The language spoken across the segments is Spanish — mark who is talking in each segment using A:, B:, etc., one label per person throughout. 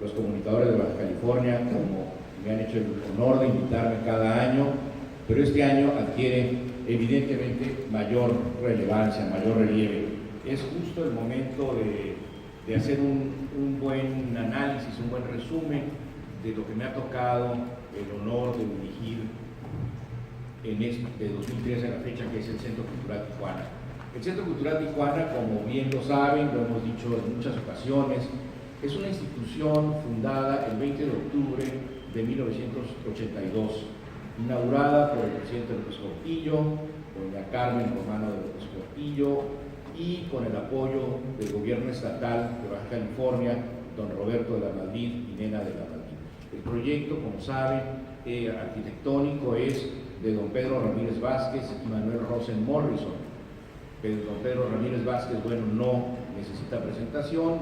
A: los comunicadores de Baja California, como me han hecho el honor de invitarme cada año, pero este año adquiere evidentemente mayor relevancia, mayor relieve. Es justo el momento de hacer un buen análisis, un buen resumen de lo que me ha tocado el honor de dirigir de 2013 a la fecha, que es el Centro Cultural Tijuana. El Centro Cultural Tijuana, como bien lo saben, lo hemos dicho en muchas ocasiones, es una institución fundada el 20 de octubre de 1982, inaugurada por el presidente López Portillo, doña Carmen Romano de López Portillo, y con el apoyo del gobierno estatal de Baja California, don Roberto de la Madrid y Nena de la Madrid. El proyecto, como saben, arquitectónico es de don Pedro Ramírez Vázquez y Manuel Rosen Morrison. Don Pedro Ramírez Vázquez, bueno, no necesita presentación,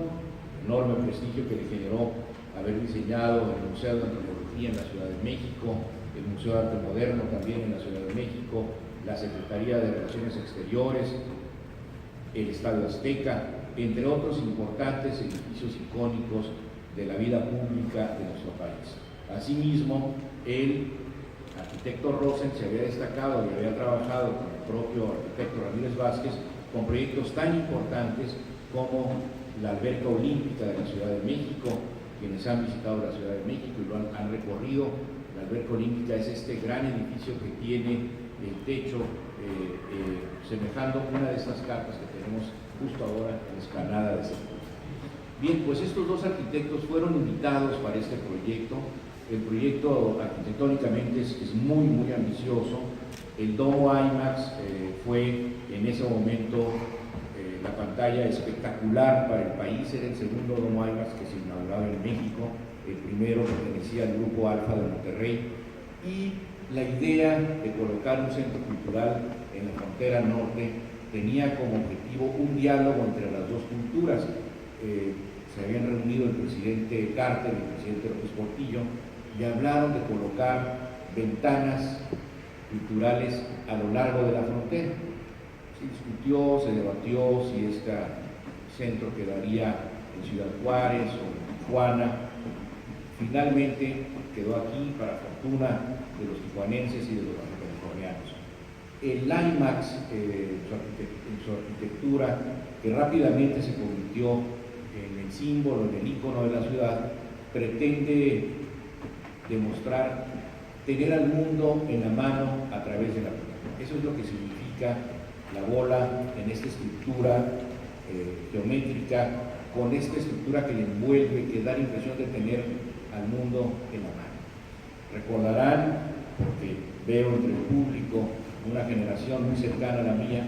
A: enorme prestigio que le generó haber diseñado el Museo de Antropología en la Ciudad de México, el Museo de Arte Moderno también en la Ciudad de México, la Secretaría de Relaciones Exteriores, el Estadio Azteca, entre otros importantes edificios icónicos de la vida pública de nuestro país. Asimismo, el arquitecto Rosen se había destacado y había trabajado con el propio arquitecto Ramírez Vázquez con proyectos tan importantes como la Alberca Olímpica de la Ciudad de México. Quienes han visitado la Ciudad de México y lo han recorrido, la Alberca Olímpica es este gran edificio que tiene el techo semejando una de estas carpas que tenemos justo ahora en la Explanada de Sepúlveda. Bien, pues estos dos arquitectos fueron invitados para este proyecto. El proyecto arquitectónicamente es muy, muy ambicioso. El domo IMAX fue en ese momento la pantalla espectacular para el país. Era el segundo domo IMAX que se inauguraba en México. El primero pertenecía al Grupo Alfa de Monterrey. Y la idea de colocar un centro cultural en la frontera norte tenía como objetivo un diálogo entre las dos culturas. Se habían reunido el presidente Carter y el presidente López Portillo y hablaron de colocar ventanas culturales a lo largo de la frontera. Se discutió, se debatió si este centro quedaría en Ciudad Juárez o en Tijuana. Finalmente quedó aquí, para fortuna de los tijuanenses y de los californianos. El IMAX, en su arquitectura, que rápidamente se convirtió en el símbolo, en el ícono de la ciudad, pretende demostrar tener al mundo en la mano a través de la bola. Eso es lo que significa la bola en esta estructura geométrica, con esta estructura que le envuelve, que da la impresión de tener al mundo en la mano. Recordarán, porque veo entre el público una generación muy cercana a la mía,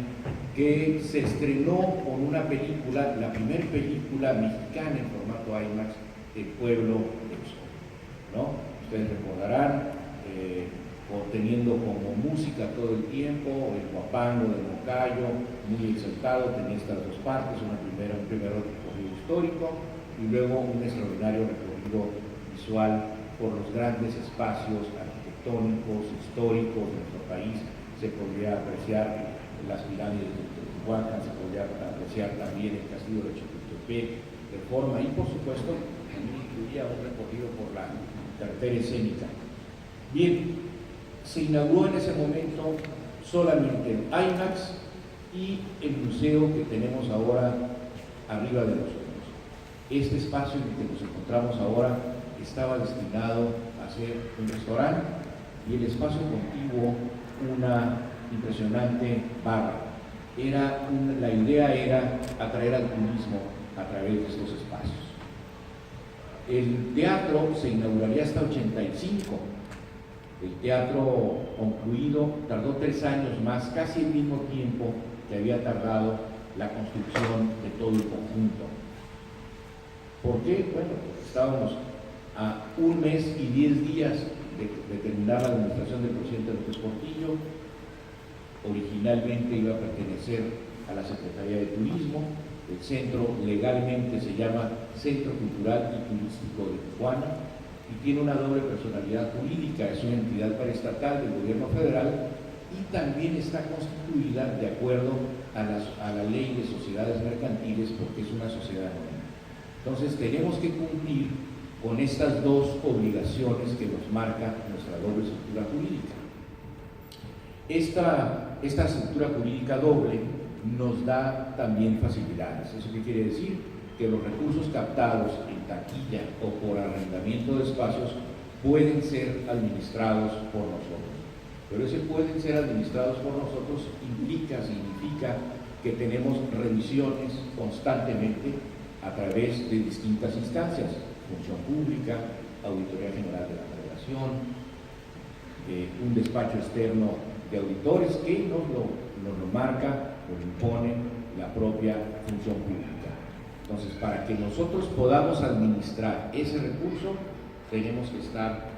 A: que se estrenó con una película, la primera película mexicana en formato IMAX, El Pueblo del Sol, ¿no? Ustedes recordarán, teniendo como música todo el tiempo el guapango del Moncayo, muy exaltado, tenía estas dos partes, un primero recorrido histórico y luego un extraordinario recorrido visual por los grandes espacios arquitectónicos, históricos de nuestro país. Se podría apreciar las pirámides de Teotihuacán, se podría apreciar también el castillo de Chapultepec, Reforma, y por supuesto también incluía un recorrido por la carretera escénica. Bien, se inauguró en ese momento solamente el IMAX y el museo que tenemos ahora arriba de nosotros. Este espacio en el que nos encontramos ahora estaba destinado a ser un restaurante y el espacio contiguo una impresionante barra. La idea era atraer al turismo a través de estos espacios. El teatro se inauguraría hasta 85. El teatro concluido tardó 3 años más, casi el mismo tiempo que había tardado la construcción de todo el conjunto. ¿Por qué? Bueno, pues estábamos a 1 mes y 10 días de terminar la administración del presidente López Portillo. Originalmente iba a pertenecer a la Secretaría de Turismo. El centro legalmente se llama Centro Cultural y Turístico de Tijuana y tiene una doble personalidad jurídica. Es una entidad paraestatal del gobierno federal y también está constituida de acuerdo a la ley de sociedades mercantiles, porque es una sociedad anónima. Entonces tenemos que cumplir con estas dos obligaciones que nos marca nuestra doble estructura jurídica. Esta estructura jurídica doble nos da también facilidades. ¿Eso qué quiere decir? Que los recursos captados en taquilla o por arrendamiento de espacios pueden ser administrados por nosotros. Pero ese pueden ser administrados por nosotros significa que tenemos revisiones constantemente a través de distintas instancias: Función Pública, Auditoría General de la Federación, un despacho externo de auditores que nos lo marca o impone la propia Función Pública. Entonces, para que nosotros podamos administrar ese recurso, tenemos que estar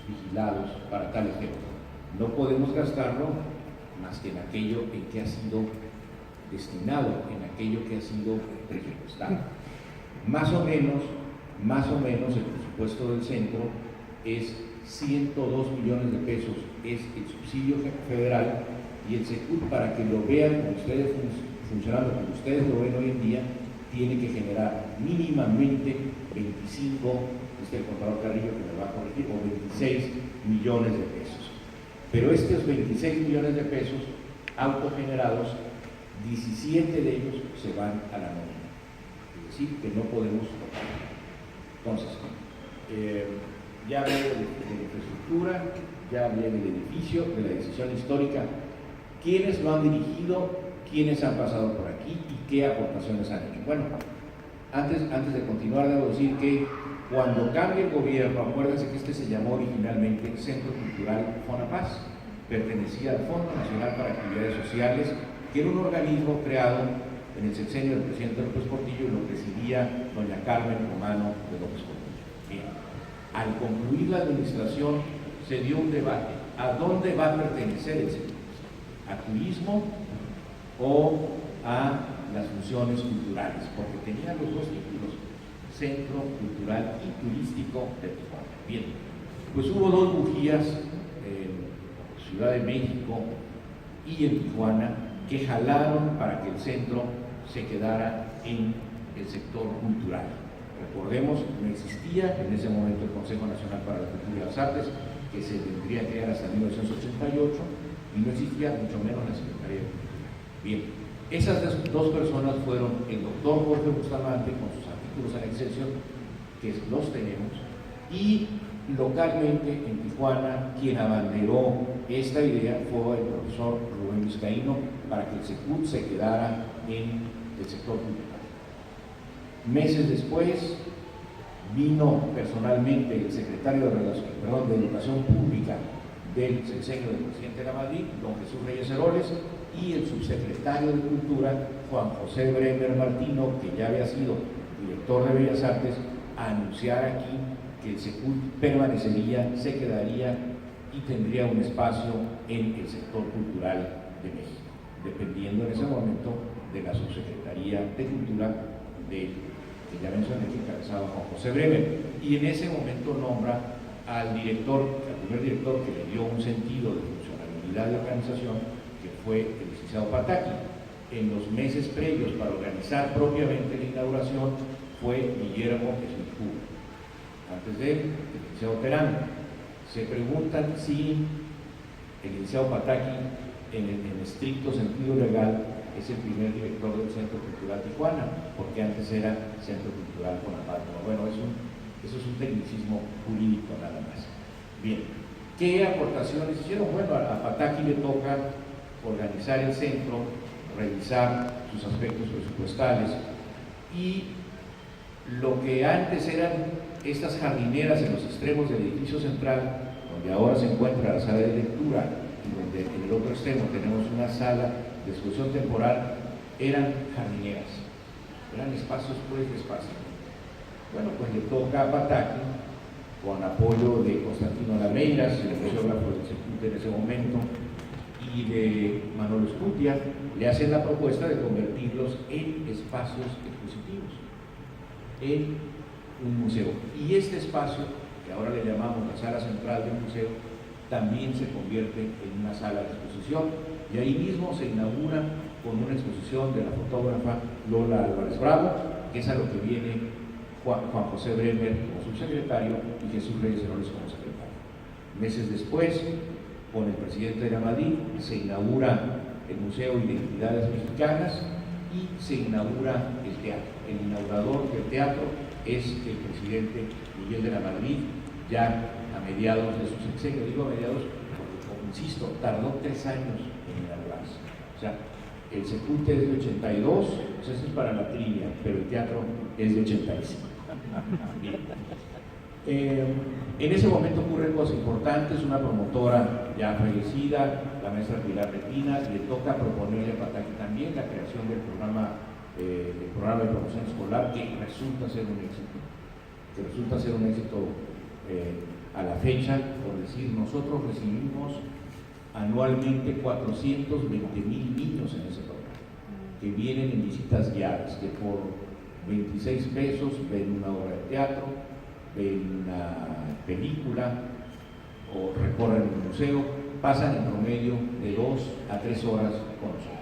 A: vigilados para tal efecto. No podemos gastarlo más que en aquello en que ha sido destinado, en aquello que ha sido presupuestado. Más o menos el presupuesto del centro es 102 millones de pesos, es el subsidio federal, y el SECUT, para que lo vean como ustedes funcionando, como ustedes lo ven hoy en día, tiene que generar mínimamente 25, el contador Carrillo que me va a corregir, o 26 millones de pesos. Pero estos 26 millones de pesos autogenerados, 17 de ellos se van a la nómina, es decir, que no podemos tocar. Entonces, ya hablé de la infraestructura, ya hablé del edificio, de la decisión histórica, quiénes lo han dirigido, quiénes han pasado por aquí y qué aportaciones han hecho. Bueno, antes de continuar, debo decir que cuando cambia el gobierno, acuérdense que este se llamó originalmente Centro Cultural Fonapaz, pertenecía al Fondo Nacional para Actividades Sociales, que era un organismo creado en el sexenio del presidente López Portillo y lo presidía doña Carmen Romano de López Portillo. Bien, al concluir la administración se dio un debate: ¿a dónde va a pertenecer el centro? ¿A turismo o a las funciones culturales? Porque tenía los dos títulos: Centro Cultural y Turístico de Tijuana. Bien, pues hubo dos bujías en Ciudad de México y en Tijuana que jalaron para que el centro se quedara en el sector cultural. Recordemos, no existía en ese momento el Consejo Nacional para la Cultura y las Artes, que se tendría que crear hasta 1988, y no existía mucho menos la Secretaría de Cultura. Bien, esas dos personas fueron el doctor Jorge Bustamante, con sus artículos en Excelsior, que los tenemos, y localmente en Tijuana quien abanderó esta idea fue el profesor Rubén Vizcaíno, para que el SECUT se quedara en el sector cultural. Meses después vino personalmente el secretario de Educación Pública del sexenio del presidente de la Madrid, don Jesús Reyes Heroles, y el subsecretario de Cultura, Juan José Bremer Martino, que ya había sido director de Bellas Artes, a anunciar aquí que el SECUT permanecería, se quedaría y tendría un espacio en el sector cultural de México, dependiendo en ese momento de la subsecretaría de Cultura que ya mencioné, que encabezaba Juan José Bremer, y en ese momento nombra al director, al primer director que le dio un sentido de funcionalidad de organización, que fue el licenciado Pataki. En los meses previos para organizar propiamente la inauguración fue Guillermo Esmicú. Antes de él, el licenciado Terán. Se preguntan si el licenciado Pataki, en estricto sentido legal, es el primer director del Centro Cultural Tijuana, porque antes era Centro Cultural Fonapaz. Bueno, eso es un tecnicismo jurídico nada más. Bien, ¿qué aportaciones hicieron? Bueno, a Pataki le toca organizar el centro, revisar sus aspectos presupuestales, y lo que antes eran estas jardineras en los extremos del edificio central, donde ahora se encuentra la sala de lectura y donde en el otro extremo tenemos una sala de exposición temporal, eran jardineras, eran espacios pues de espacio. Bueno, pues le toca a Pataki, con apoyo de Constantino Lameiras, el museógrafo del SECUT en ese momento, y de Manolo Escutia, le hacen la propuesta de convertirlos en espacios expositivos, en un museo. Y este espacio, que ahora le llamamos la sala central del museo, también se convierte en una sala de exposición, y ahí mismo se inaugura con una exposición de la fotógrafa Lola Álvarez Bravo, que es a lo que viene Juan José Bremer como subsecretario y Jesús Reyes Heroles como secretario. Meses después, con el presidente de la Madrid, se inaugura el Museo de Identidades Mexicanas y se inaugura el teatro. El inaugurador del teatro es el presidente Miguel de la Madrid, ya a mediados de su sexenio. Digo a mediados porque, como insisto, tardó 3 años en inaugurarse. O sea, el Seculte es de 82, pues eso es para la trivia, pero el teatro es de 85. Bien. En ese momento ocurren cosas importantes. Una promotora ya fallecida, la maestra Pilar Retina, le toca proponerle a Pataki también la creación del programa de promoción escolar, que resulta ser un éxito, a la fecha. Por decir, nosotros recibimos anualmente 420,000 niños en ese programa, que vienen en visitas guiadas, que por 26 pesos ven una obra de teatro, ven una película o recorren el museo, pasan en promedio de 2 a 3 horas con nosotros.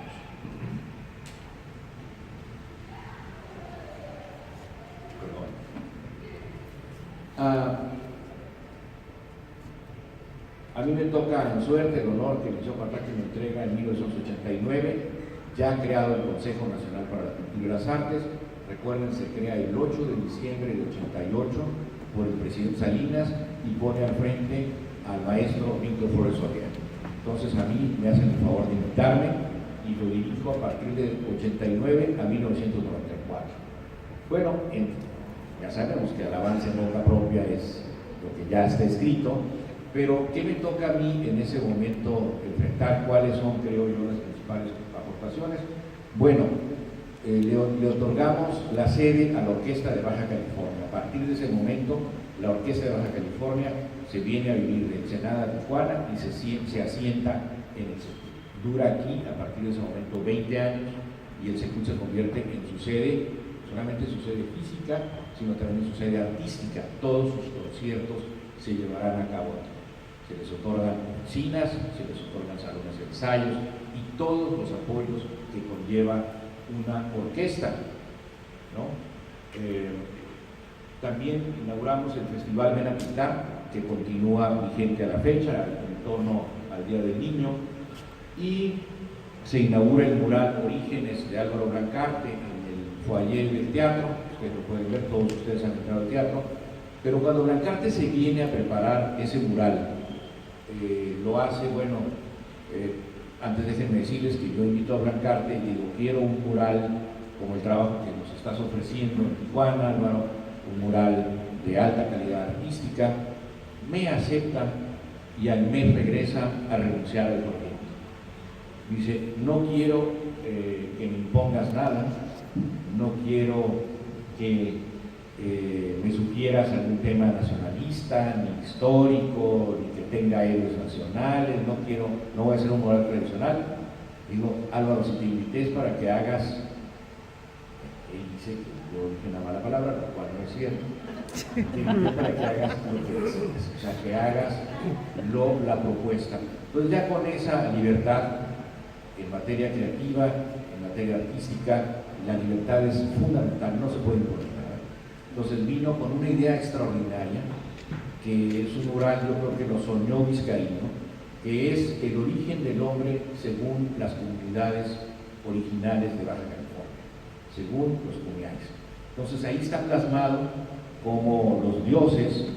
A: A mí me toca en suerte el honor que el Liceo Pataki me entrega en 1989, ya ha creado el Consejo Nacional para la Cultura y las Artes. Recuerden, se crea el 8 de diciembre del 88 por el presidente Salinas y pone al frente al maestro Víctor Flores Soriano. Entonces a mí me hacen el favor de invitarme y lo dirijo a partir del 89 a 1994. Bueno, ya sabemos que el avance en obra propia es lo que ya está escrito, pero ¿qué me toca a mí en ese momento enfrentar? ¿Cuáles son, creo yo, las principales aportaciones? Bueno, le otorgamos la sede a la Orquesta de Baja California. A partir de ese momento, la Orquesta de Baja California se viene a vivir de Ensenada a Tijuana y se asienta en el Secut. Dura aquí, a partir de ese momento, 20 años, y el Secut se convierte en su sede, solamente su sede física, sino también en su sede artística. Todos sus conciertos se llevarán a cabo aquí. Se les otorgan oficinas, se les otorgan salones de ensayos y todos los apoyos que conlleva una orquesta, ¿no? También inauguramos el Festival Ven a Pintar, que continúa vigente a la fecha, en torno al Día del Niño, y se inaugura el mural Orígenes de Álvaro Brancarte en el foyer del teatro. Ustedes lo pueden ver, todos ustedes han entrado al teatro, pero cuando Brancarte se viene a preparar ese mural, lo hace, bueno, antes déjenme decirles que yo invito a Brancarte y digo, quiero un mural como el trabajo que nos estás ofreciendo en Tijuana, Álvaro, un mural de alta calidad artística. Me acepta y al mes regresa a renunciar al proyecto. Dice, no quiero que me impongas nada, no quiero que me sugieras algún tema nacionalista, ni histórico, ni que tenga héroes nacionales, no voy a hacer un mural tradicional. Digo, Álvaro, si te invité es para que hagas, y dice que yo dije una mala palabra, lo cual no es cierto, te invité para que hagas lo que desees, o sea, que hagas la propuesta. Entonces ya con esa libertad en materia creativa, en materia artística, la libertad es fundamental, no se puede imponer. Entonces vino con una idea extraordinaria, que es un mural, yo creo que lo soñó Vizcaíno, que es el origen del hombre según las comunidades originales de Baja California, según los cumianes. Entonces ahí está plasmado como los dioses,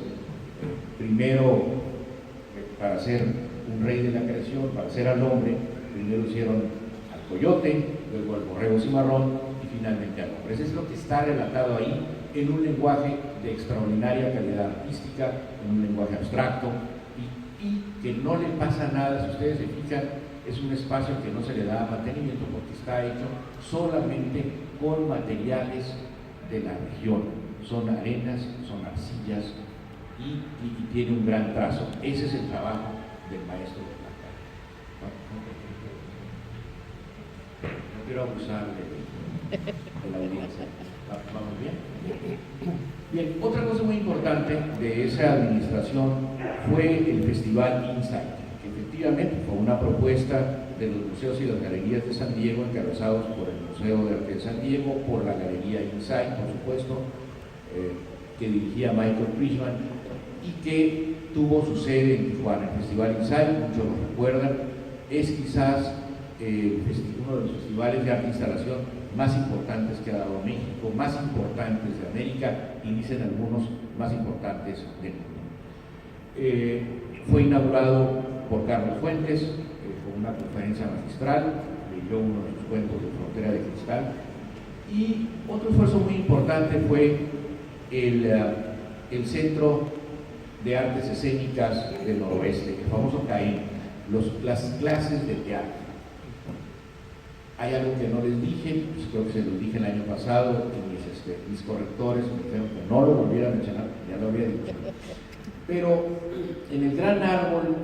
A: primero para ser un rey de la creación, para ser al hombre, primero hicieron al coyote, luego al borrego cimarrón y finalmente al hombre. Eso es lo que está relatado ahí, en un lenguaje de extraordinaria calidad artística, en un lenguaje abstracto, y que no le pasa nada. Si ustedes se fijan, es un espacio que no se le da mantenimiento porque está hecho solamente con materiales de la región. Son arenas, son arcillas y tiene un gran trazo. Ese es el trabajo del maestro de Blanca. No quiero abusar de la audiencia. ¿Vamos bien? Bien, otra cosa muy importante de esa administración fue el Festival Insight, que efectivamente fue una propuesta de los museos y las galerías de San Diego, encabezados por el Museo de Arte de San Diego, por la Galería Insight, por supuesto, que dirigía Michael Frischman y que tuvo su sede en Tijuana. El Festival Insight, muchos lo recuerdan, es quizás uno de los festivales de arte e instalación más importantes que ha dado México, más importantes de América y dicen algunos más importantes del mundo. Fue inaugurado por Carlos Fuentes con una conferencia magistral, leyó uno de sus cuentos de Frontera de Cristal, y otro esfuerzo muy importante fue el Centro de Artes Escénicas del Noroeste, el famoso CAEN, las clases de teatro. Hay algo que no les dije, pues creo que se los dije el año pasado, y mis correctores me dijeron que no lo volviera a mencionar, ya lo había dicho. Pero en el gran árbol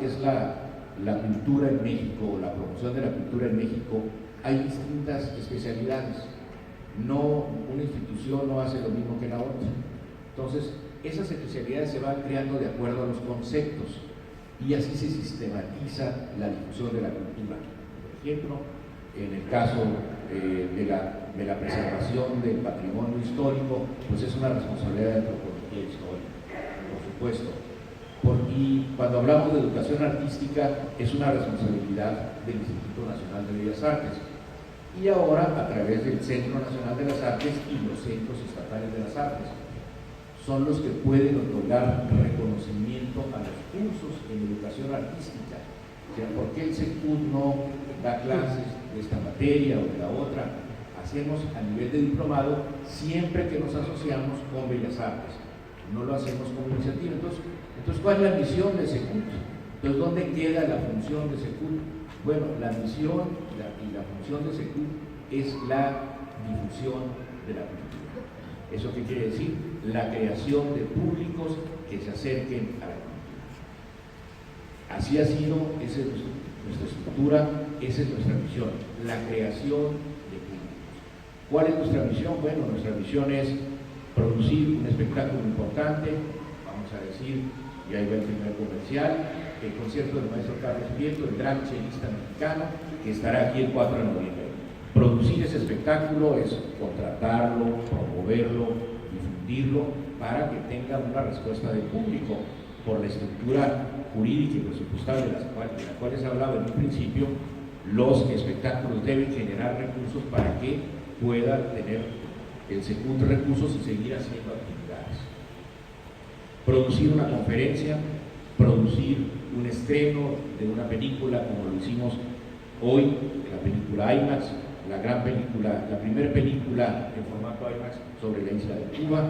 A: que es la cultura en México, la promoción de la cultura en México, hay distintas especialidades. No, una institución no hace lo mismo que la otra. Entonces, esas especialidades se van creando de acuerdo a los conceptos y así se sistematiza la difusión de la cultura. Por ejemplo, en el caso de la preservación del patrimonio histórico, pues es una responsabilidad de antropología histórica, por supuesto. Y cuando hablamos de educación artística, es una responsabilidad del Instituto Nacional de Bellas Artes. Y ahora, a través del Centro Nacional de las Artes y los centros estatales de las artes, son los que pueden otorgar reconocimiento a los cursos en educación artística. O sea, ¿por qué el CECUD no da clases de esta materia o de la otra? Hacemos a nivel de diplomado siempre que nos asociamos con Bellas Artes. No lo hacemos como iniciativa. Entonces, ¿cuál es la misión de CECUD? Entonces, ¿dónde queda la función de CECUD? Bueno, la misión y la función de CECUD es la difusión de la cultura. ¿Eso qué quiere decir? La creación de públicos que se acerquen a la cultura. Así ha sido, esa es nuestra estructura, esa es nuestra misión, la creación de públicos. ¿Cuál es nuestra misión? Bueno, nuestra misión es producir un espectáculo importante, vamos a decir, y ahí va el primer comercial, el concierto del maestro Carlos Prieto, el gran chelista mexicano, que estará aquí el 4 de noviembre. Producir ese espectáculo es contratarlo, promoverlo, difundirlo, para que tenga una respuesta del público. Por la estructura jurídica y presupuestaria de la cual se hablaba en un principio, los espectáculos deben generar recursos para que pueda tener el CECUD recursos y seguir haciendo actividades. Producir una conferencia, producir un estreno de una película como lo hicimos hoy, la película IMAX, la primera película en formato IMAX sobre la isla de Cuba,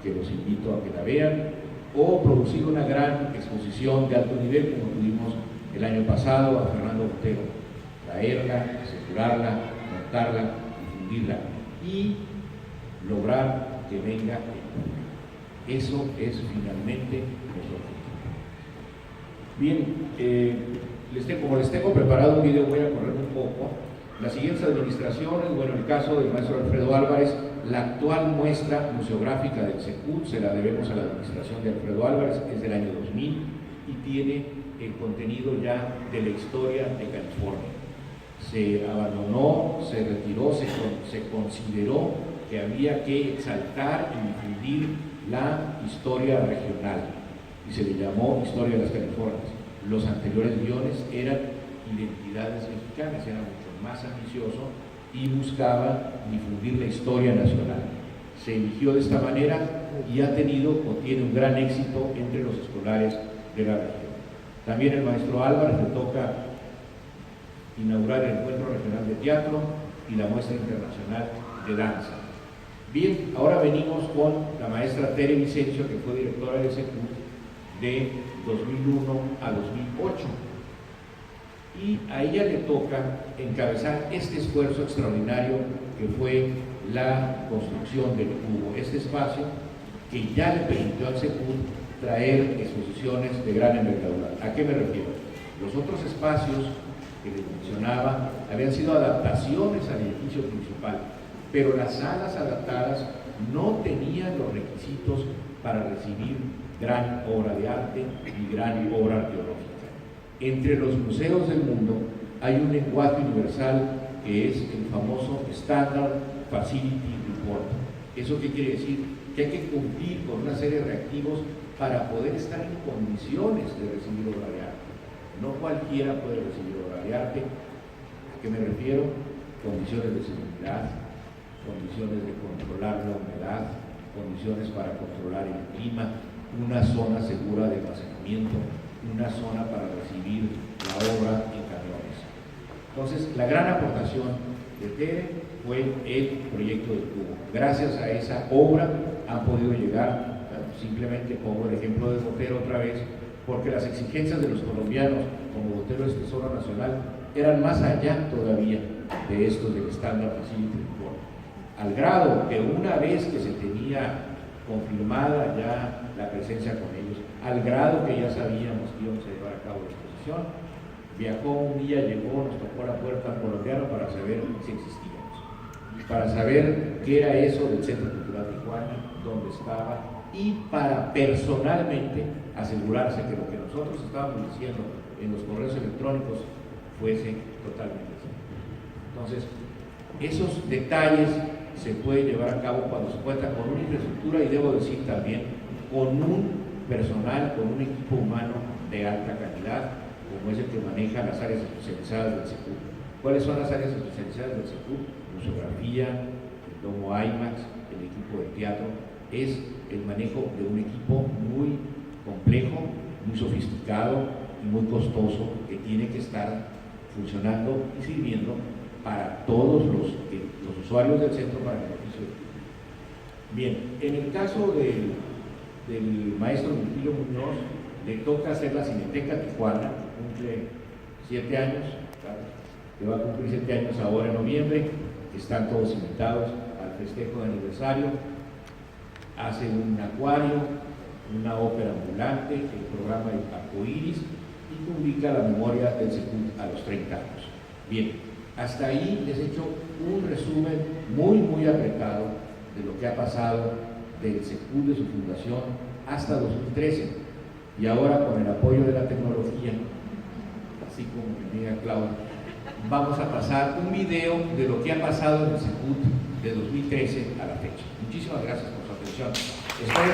A: que los invito a que la vean, o producir una gran exposición de alto nivel como tuvimos el año pasado a Fernando Botero, traerla, asegurarla, montarla, difundirla y lograr que venga el público. Eso es finalmente nuestro objetivo. Bien, como les tengo preparado un video, voy a correr un poco. Las siguientes administraciones, bueno, el caso del maestro Alfredo Álvarez, la actual muestra museográfica del CECUD se la debemos a la administración de Alfredo Álvarez, es del año 2000 y tiene el contenido ya de la historia de California. Se abandonó, se retiró, se consideró que había que exaltar y difundir la historia regional y se le llamó Historia de las Californias. Los anteriores guiones eran identidades mexicanas, era mucho más ambicioso y buscaba difundir la historia nacional. Se eligió de esta manera y ha tenido o tiene un gran éxito entre los escolares de la región. También el maestro Álvarez le toca inaugurar el Encuentro Regional de Teatro y la Muestra Internacional de Danza. Bien, ahora venimos con la maestra Tere Vicencio, que fue directora del CECUD de 2001 a 2008. Y a ella le toca encabezar este esfuerzo extraordinario que fue la construcción del Cubo, este espacio que ya le permitió al CECUD traer exposiciones de gran envergadura. ¿A qué me refiero? Los otros espacios que les mencionaba habían sido adaptaciones al edificio principal, pero las salas adaptadas no tenían los requisitos para recibir gran obra de arte y gran obra arqueológica. Entre los museos del mundo hay un lenguaje universal que es el famoso Standard Facility Report, ¿Eso qué quiere decir? Que hay que cumplir con una serie de reactivos para poder estar en condiciones de recibir obra de arte. No cualquiera puede recibir obra de arte. ¿A qué me refiero? Condiciones de seguridad, condiciones de controlar la humedad, condiciones para controlar el clima, una zona segura de almacenamiento, una zona para recibir la obra en camiones. Entonces, la gran aportación de TEDE fue el proyecto del tubo. Gracias a esa obra han podido llegar, simplemente pongo el ejemplo de Botero otra vez, porque las exigencias de los colombianos, como Botero es Tesoro Nacional, eran más allá todavía de estos del estándar Facility Report, al grado que una vez que se tenía confirmada ya la presencia con ellos, al grado que ya sabíamos que íbamos a llevar a cabo la exposición, viajó un día, llegó, nos tocó la puerta colombiana para saber si existíamos, para saber qué era eso del Centro Cultural Tijuana, dónde estaba, y para personalmente asegurarse que lo que nosotros estábamos diciendo en los correos electrónicos fuese totalmente así. Entonces, esos detalles se pueden llevar a cabo cuando se cuenta con una infraestructura y debo decir también con un personal, con un equipo humano de alta calidad, como es el que maneja las áreas especializadas del SECUT. ¿Cuáles son las áreas especializadas del SECUT? Museografía, el domo IMAX, el equipo de teatro. Es el manejo de un equipo muy complejo, muy sofisticado y muy costoso que tiene que estar funcionando y sirviendo para todos los usuarios del centro para el beneficio. Bien, en el caso del maestro Virgilio Muñoz, le toca hacer la Cineteca Tijuana, cumple 7 años, que va a cumplir 7 años ahora en noviembre, están todos invitados al festejo de aniversario, hace un acuario, una ópera ambulante, el programa de Arcoíris y publica la memoria del SECUT a los 30 años. Bien, hasta ahí les he hecho un resumen muy apretado de lo que ha pasado del SECUT de su fundación hasta 2013 y ahora con el apoyo de la tecnología, así como mi amiga Claudia, vamos a pasar un video de lo que ha pasado en el SECUT de 2013 a la fecha. Muchísimas gracias por su atención. Estoy